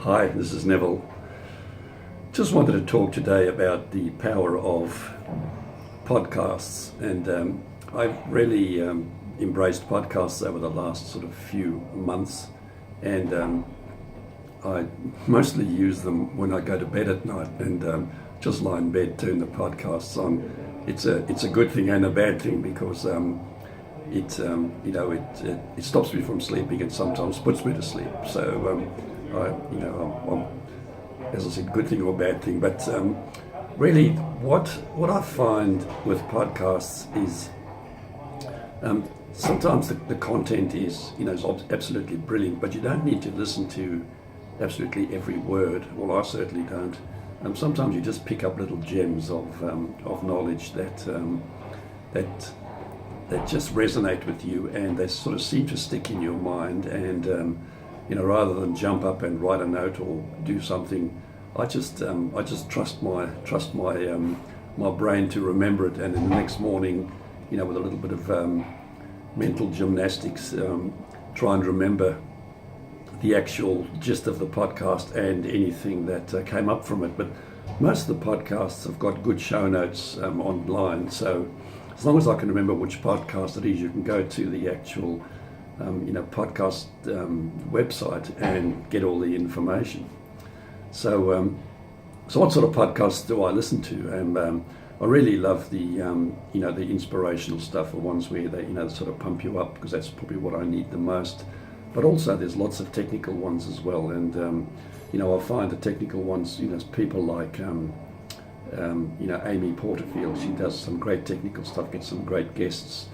Hi, this is Neville. Just wanted to talk today about the power of podcasts, and I've really embraced podcasts over the last sort of few months, and I mostly use them when I go to bed at night and just lie in bed, turn the podcasts on. It's a good thing and a bad thing because it stops me from sleeping and sometimes puts me to sleep. So as I said, good thing or bad thing. But really, what I find with podcasts is sometimes the content is absolutely brilliant, but you don't need to listen to absolutely every word. Well, I certainly don't. Sometimes you just pick up little gems of knowledge that just resonate with you, and they sort of seem to stick in your mind. And rather than jump up and write a note or do something, I just trust my brain to remember it, and then the next morning, with a little bit of mental gymnastics, try and remember the actual gist of the podcast and anything that came up from it. But most of the podcasts have got good show notes online, so as long as I can remember which podcast it is, you can go to the actual podcast website and get all the information. So what sort of podcasts do I listen to? And I really love the the inspirational stuff, the ones where they sort of pump you up, because that's probably what I need the most. But also there's lots of technical ones as well, and I find the technical ones, people like Amy Porterfield. She does some great technical stuff, gets some great guests.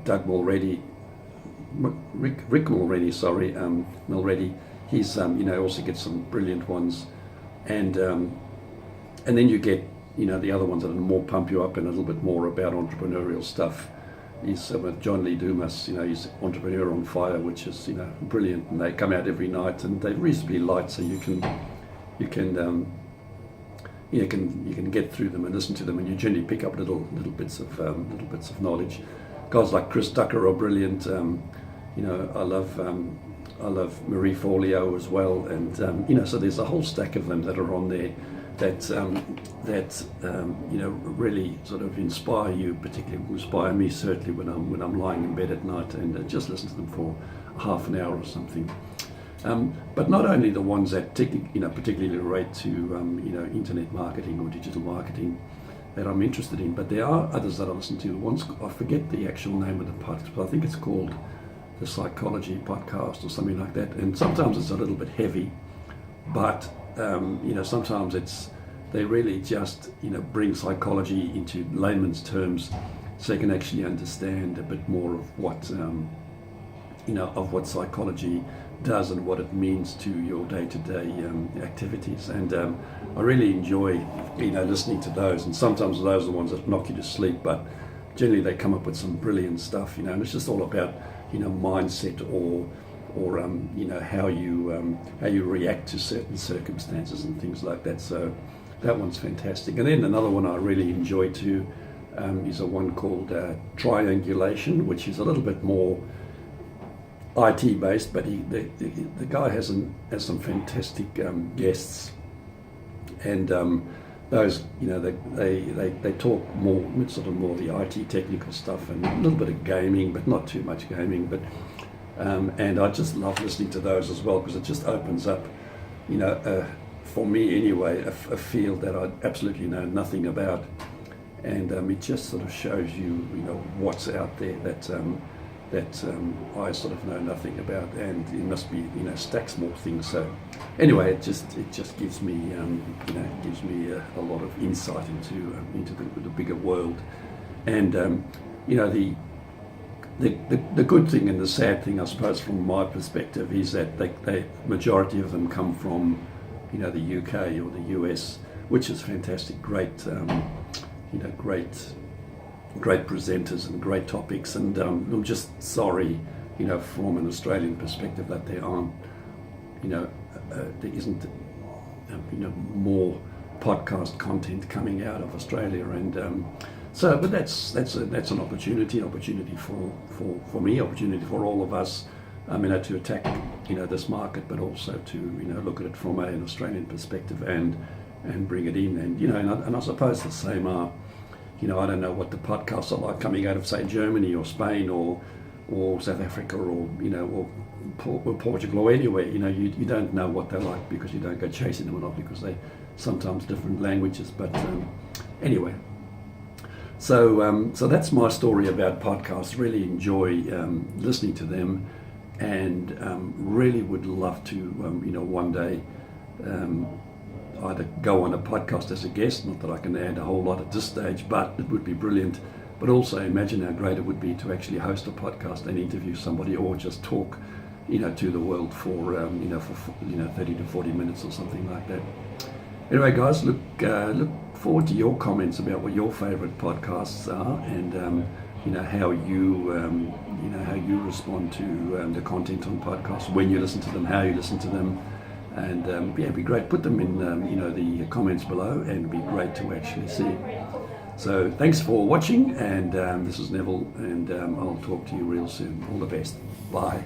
Doug Mulready, Rick Mulready, Mulready. He's also gets some brilliant ones, and then you get the other ones that are more pump you up and a little bit more about entrepreneurial stuff. He's with John Lee Dumas. He's Entrepreneur on Fire, which is brilliant, and they come out every night, and they're reasonably light, so you can get through them and listen to them, and you generally pick up little bits of knowledge. Guys like Chris Ducker are brilliant. I love Marie Forleo as well, and so there's a whole stack of them that are on there that really sort of inspire you, particularly inspire me certainly when I'm lying in bed at night, and just listen to them for half an hour or something. But not only the ones that particularly relate to internet marketing or digital marketing that I'm interested in, but there are others that I listen to. Once I forget the actual name of the podcast, but I think it's called the Psychology Podcast or something like that. And sometimes it's a little bit heavy, but sometimes they really just bring psychology into layman's terms, so you can actually understand a bit more of what of what psychology does and what it means to your day-to-day activities. And I really enjoy listening to those, and sometimes those are the ones that knock you to sleep, but generally they come up with some brilliant stuff, and it's just all about mindset or how you react to certain circumstances and things like that. So that one's fantastic. And then another one I really enjoy too is a one called Triangulation, which is a little bit more IT based, but the guy has some fantastic guests, and those they talk more the IT technical stuff and a little bit of gaming, but not too much gaming. But and I just love listening to those as well, because it just opens up, for me anyway, a field that I absolutely know nothing about, and it just sort of shows you what's out there that I sort of know nothing about, and it must be stacks more things. So anyway, it just gives me a lot of insight into the bigger world, and the good thing and the sad thing, I suppose, from my perspective, is that the majority of them come from the UK or the US, which is fantastic. Great presenters and great topics, and I'm just sorry, from an Australian perspective, that there aren't, there isn't, more podcast content coming out of Australia, and but that's an opportunity for me, opportunity for all of us, to this market, but also to look at it from an Australian perspective and bring it in. And and I suppose the same are, I don't know what the podcasts are like coming out of, say, Germany or Spain or South Africa or or Portugal or anywhere. You don't know what they're like because you don't go chasing them, or not because they sometimes different languages. But anyway. So that's my story about podcasts. Really enjoy listening to them, and really would love to one day either go on a podcast as a guest. Not that I can add a whole lot at this stage, but it would be brilliant. But also imagine how great it would be to actually host a podcast and interview somebody, or just talk to the world for 30 to 40 minutes or something like that. Anyway, guys, look forward to your comments about what your favourite podcasts are, and how you respond to the content on podcasts, when you listen to them, how you listen to them, and it'd be great. Put them in the comments below, and it'd be great to actually see. So thanks for watching, and this is Neville, and I'll talk to you real soon. All the best. Bye.